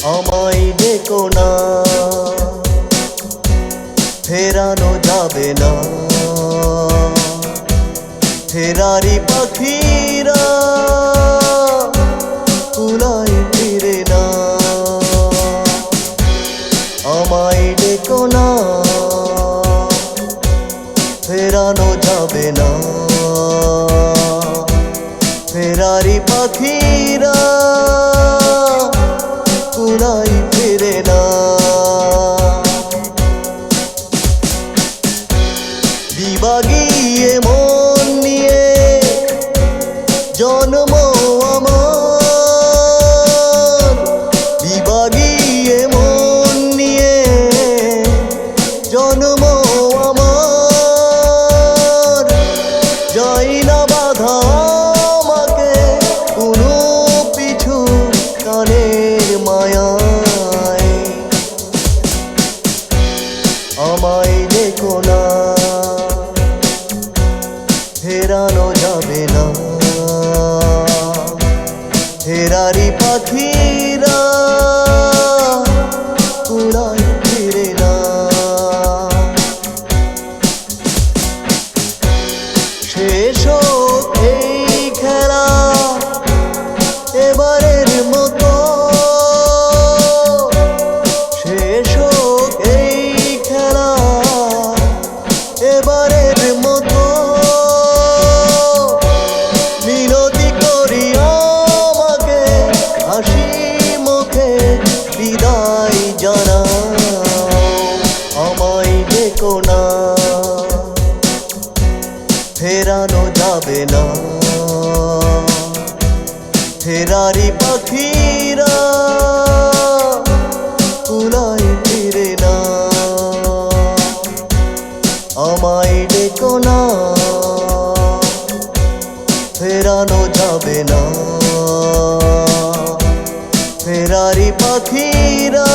আমায় ডেকো না, ফেরানো যাবে না। ফেরারি পাখিরা কুলায় ফিরে না। আমায় ডেকো না, ফেরানো যাবে না। ফেরারি পাখিরা কুলায় ফিরে না। দিবাগিয়ে মন নিয়ে জন্ম আমার, দিবাগিয়ে মন নিয়ে জন্ম আমার। যাই না বাধা আমাকে কোনো পিছু কানের মায়ায়। আমায় দেখো না, ফেরানো যাবে না। ফেরারি পাখিরা কুলায় ফিরে না। শেষ হোক এই খেলা এবারের মতো, শেষ হোক এই খেলা এবারের মতো। মিনতি করি আমাকে হাসি মুখে বিদায় জানাও। আমায় ডেকো না, ফেরানো যাবে না। ফেরারি পাখিরা কুলায় ফিরে না। আমায় ডেকো না, ফেরানো যাবে না। ফেরারি পাখিরা